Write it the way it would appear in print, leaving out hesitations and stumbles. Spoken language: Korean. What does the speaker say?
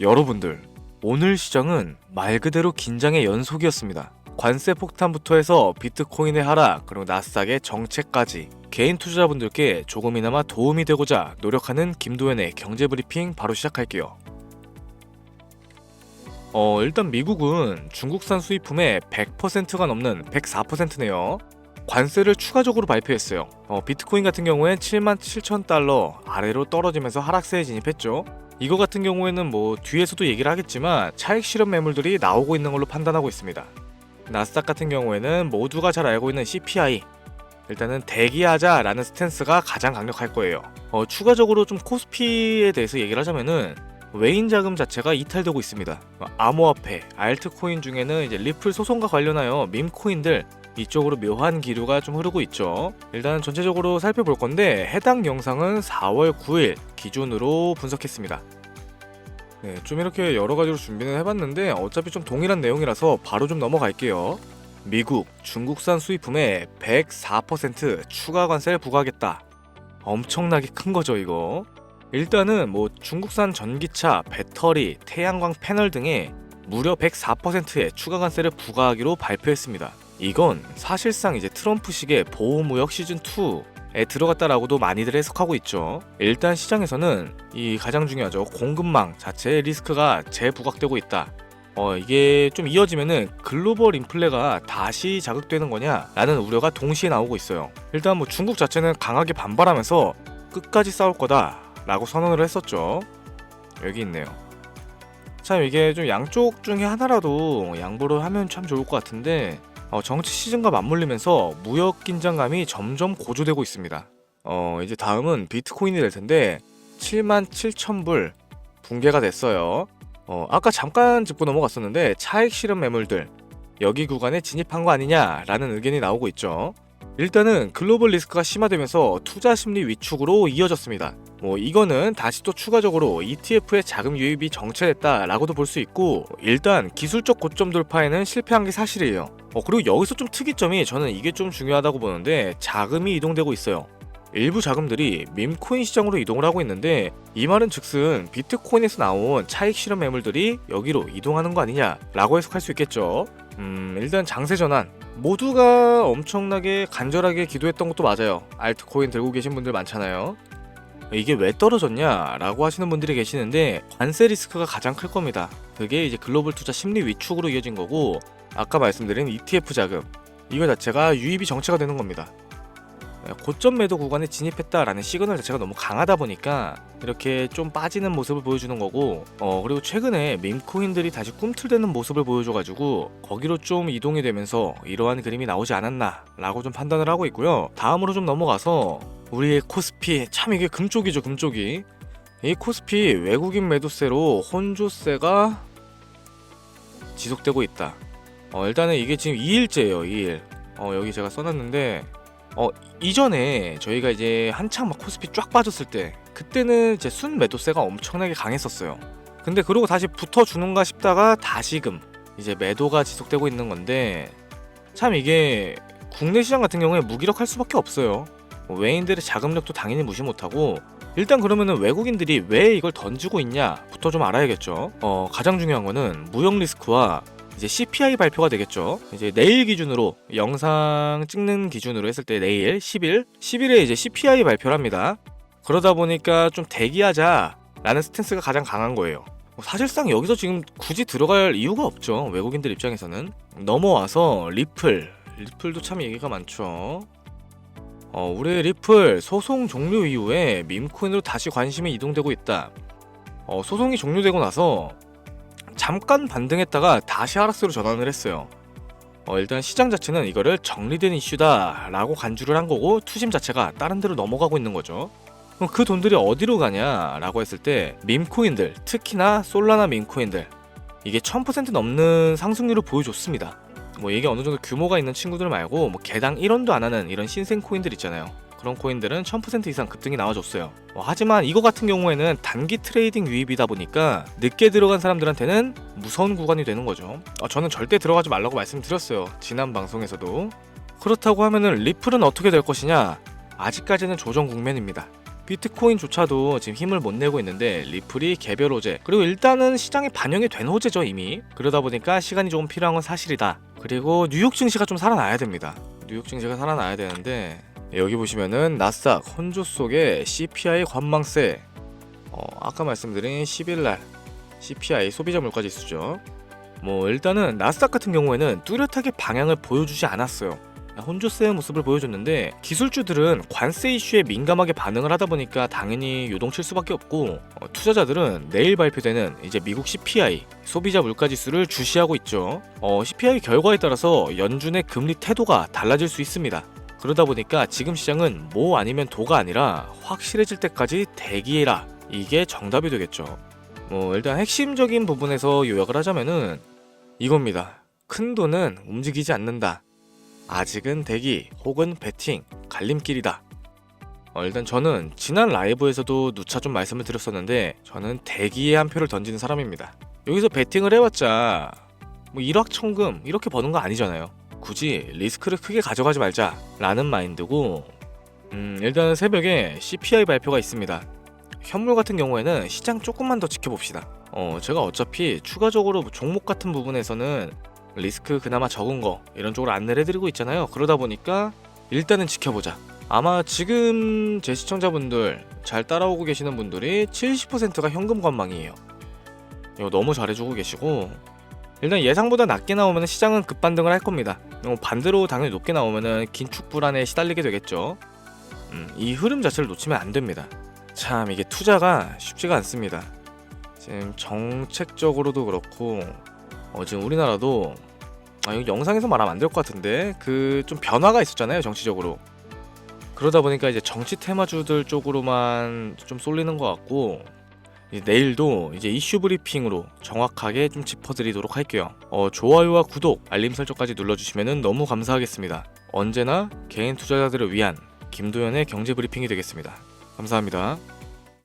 여러분들, 오늘 시장은 말 그대로 긴장의 연속이었습니다. 관세 폭탄부터 해서 비트코인의 하락, 그리고 나스닥의 정체까지 개인 투자자분들께 조금이나마 도움이 되고자 노력하는 김도현의 경제브리핑 바로 시작할게요. 일단 미국은 중국산 수입품의 100%가 넘는 104%네요. 관세를 추가적으로 발표했어요. 비트코인 같은 경우엔 77,000달러 아래로 떨어지면서 하락세에 진입했죠. 이거 같은 경우에는 뒤에서도 얘기를 하겠지만 차익 실현 매물들이 나오고 있는 걸로 판단하고 있습니다. 나스닥 같은 경우에는 모두가 잘 알고 있는 CPI, 일단은 대기하자라는 스탠스가 가장 강력할 거예요. 추가적으로 좀 코스피에 대해서 얘기를 하자면은 외인 자금 자체가 이탈되고 있습니다. 암호화폐, 알트코인 중에는 이제 리플 소송과 관련하여 밈코인들 이쪽으로 묘한 기류가 좀 흐르고 있죠. 일단 전체적으로 살펴볼 건데 해당 영상은 4월 9일 기준으로 분석했습니다. 네, 좀 이렇게 여러 가지로 준비는 해봤는데 어차피 좀 동일한 내용이라서 바로 좀 넘어갈게요. 미국, 중국산 수입품에 104% 추가 관세를 부과하겠다. 엄청나게 큰 거죠, 이거. 일단은 중국산 전기차, 배터리, 태양광 패널 등에 무려 104%의 추가 관세를 부과하기로 발표했습니다. 이건 사실상 이제 트럼프식의 보호무역 시즌2에 들어갔다라고도 많이들 해석하고 있죠. 일단 시장에서는 이 가장 중요하죠. 공급망 자체의 리스크가 재부각되고 있다. 이게 좀 이어지면은 글로벌 인플레가 다시 자극되는 거냐라는 우려가 동시에 나오고 있어요. 일단 중국 자체는 강하게 반발하면서 끝까지 싸울 거다라고 선언을 했었죠. 여기 있네요. 참 이게 좀 양쪽 중에 하나라도 양보를 하면 참 좋을 것 같은데 정치 시즌과 맞물리면서 무역 긴장감이 점점 고조되고 있습니다. 이제 다음은 비트코인이 될 텐데 77,000불 붕괴가 됐어요. 아까 잠깐 짚고 넘어갔었는데 차익 실현 매물들 여기 구간에 진입한 거 아니냐라는 의견이 나오고 있죠. 일단은 글로벌 리스크가 심화되면서 투자 심리 위축으로 이어졌습니다. 이거는 다시 또 추가적으로 ETF의 자금 유입이 정체됐다라고도 볼 수 있고, 일단 기술적 고점 돌파에는 실패한 게 사실이에요. 그리고 여기서 좀 특이점이 저는 이게 좀 중요하다고 보는데 자금이 이동되고 있어요. 일부 자금들이 밈코인 시장으로 이동을 하고 있는데 이 말은 즉슨 비트코인에서 나온 차익 실현 매물들이 여기로 이동하는 거 아니냐라고 해석할 수 있겠죠. 일단 장세 전환 모두가 엄청나게 간절하게 기도했던 것도 맞아요. 알트코인 들고 계신 분들 많잖아요. 이게 왜 떨어졌냐 라고 하시는 분들이 계시는데 관세 리스크가 가장 클 겁니다. 그게 이제 글로벌 투자 심리 위축으로 이어진 거고, 아까 말씀드린 ETF 자금 이거 자체가 유입이 정체가 되는 겁니다. 고점 매도 구간에 진입했다라는 시그널 자체가 너무 강하다 보니까 이렇게 좀 빠지는 모습을 보여주는 거고, 그리고 최근에 밈코인들이 다시 꿈틀대는 모습을 보여줘가지고 거기로 좀 이동이 되면서 이러한 그림이 나오지 않았나 라고 좀 판단을 하고 있고요. 다음으로 좀 넘어가서 우리의 코스피, 참 이게 금쪽이죠, 금쪽이. 이 코스피 외국인 매도세로 혼조세가 지속되고 있다. 일단은 이게 지금 2일째예요, 2일. 여기 제가 써놨는데 이전에 저희가 이제 한창 막 코스피 쫙 빠졌을 때 그때는 이제 순 매도세가 엄청나게 강했었어요. 근데 그러고 다시 붙어주는가 싶다가 다시금 이제 매도가 지속되고 있는 건데, 참 이게 국내 시장 같은 경우에 무기력할 수밖에 없어요. 외인들의 자금력도 당연히 무시 못하고, 일단 그러면은 외국인들이 왜 이걸 던지고 있냐부터 좀 알아야겠죠. 가장 중요한 거는 무역 리스크와 이제 CPI 발표가 되겠죠. 이제 내일 기준으로, 영상 찍는 기준으로 했을 때 내일 10일에 이제 CPI 발표를 합니다. 그러다 보니까 좀 대기하자라는 스탠스가 가장 강한 거예요. 사실상 여기서 지금 굳이 들어갈 이유가 없죠. 외국인들 입장에서는. 넘어와서 리플도 참 얘기가 많죠. 우리 리플 소송 종료 이후에 밈코인으로 다시 관심이 이동되고 있다. 소송이 종료되고 나서 잠깐 반등했다가 다시 하락세로 전환을 했어요. 일단 시장 자체는 이거를 정리된 이슈다 라고 간주를 한 거고, 투심 자체가 다른 데로 넘어가고 있는 거죠. 그럼 그 돈들이 어디로 가냐 라고 했을 때 밈코인들, 특히나 솔라나 밈코인들, 이게 1000% 넘는 상승률을 보여줬습니다. 이게 어느 정도 규모가 있는 친구들 말고 개당 1원도 안 하는 이런 신생 코인들 있잖아요. 그런 코인들은 1000% 이상 급등이 나와줬어요. 하지만 이거 같은 경우에는 단기 트레이딩 유입이다 보니까 늦게 들어간 사람들한테는 무서운 구간이 되는 거죠. 저는 절대 들어가지 말라고 말씀드렸어요, 지난 방송에서도. 그렇다고 하면은 리플은 어떻게 될 것이냐? 아직까지는 조정 국면입니다. 비트코인조차도 지금 힘을 못 내고 있는데 리플이 개별 호재, 그리고 일단은 시장에 반영이 된 호재죠 이미. 그러다 보니까 시간이 조금 필요한 건 사실이다. 그리고 뉴욕 증시가 좀 살아나야 됩니다. 뉴욕 증시가 살아나야 되는데 여기 보시면은 나스닥 혼조 속에 CPI 관망세, 아까 말씀드린 10일날 CPI 소비자 물가 지수죠. 뭐 일단은 나스닥 같은 경우에는 뚜렷하게 방향을 보여주지 않았어요. 혼조세의 모습을 보여줬는데 기술주들은 관세 이슈에 민감하게 반응을 하다 보니까 당연히 요동칠 수밖에 없고, 투자자들은 내일 발표되는 이제 미국 CPI 소비자 물가 지수를 주시하고 있죠. CPI 결과에 따라서 연준의 금리 태도가 달라질 수 있습니다. 그러다 보니까 지금 시장은 뭐 아니면 도가 아니라 확실해질 때까지 대기해라, 이게 정답이 되겠죠. 뭐 일단 핵심적인 부분에서 요약을 하자면은 이겁니다. 큰 돈은 움직이지 않는다. 아직은 대기 혹은 베팅 갈림길이다. 일단 저는 지난 라이브에서도 누차 좀 말씀을 드렸었는데 저는 대기에 한 표를 던지는 사람입니다. 여기서 베팅을 해봤자 뭐 일확천금 이렇게 버는 거 아니잖아요. 굳이 리스크를 크게 가져가지 말자 라는 마인드고, 일단 새벽에 CPI 발표가 있습니다. 현물 같은 경우에는 시장 조금만 더 지켜봅시다. 제가 어차피 추가적으로 종목 같은 부분에서는 리스크 그나마 적은 거 이런 쪽으로 안내를 해드리고 있잖아요. 그러다 보니까 일단은 지켜보자. 아마 지금 제 시청자분들 잘 따라오고 계시는 분들이 70%가 현금 관망이에요. 이거 너무 잘해주고 계시고, 일단 예상보다 낮게 나오면 시장은 급반등을 할 겁니다. 반대로 당연히 높게 나오면 긴축 불안에 시달리게 되겠죠. 이 흐름 자체를 놓치면 안 됩니다. 참 이게 투자가 쉽지가 않습니다. 지금 정책적으로도 그렇고 지금 우리나라도 이거 영상에서 말하면 안 될 것 같은데 그 좀 변화가 있었잖아요 정치적으로. 그러다 보니까 이제 정치 테마주들 쪽으로만 좀 쏠리는 것 같고, 이제 내일도 이제 이슈 브리핑으로 정확하게 좀 짚어드리도록 할게요. 좋아요와 구독, 알림 설정까지 눌러주시면 너무 감사하겠습니다. 언제나 개인 투자자들을 위한 김도현의 경제 브리핑이 되겠습니다. 감사합니다.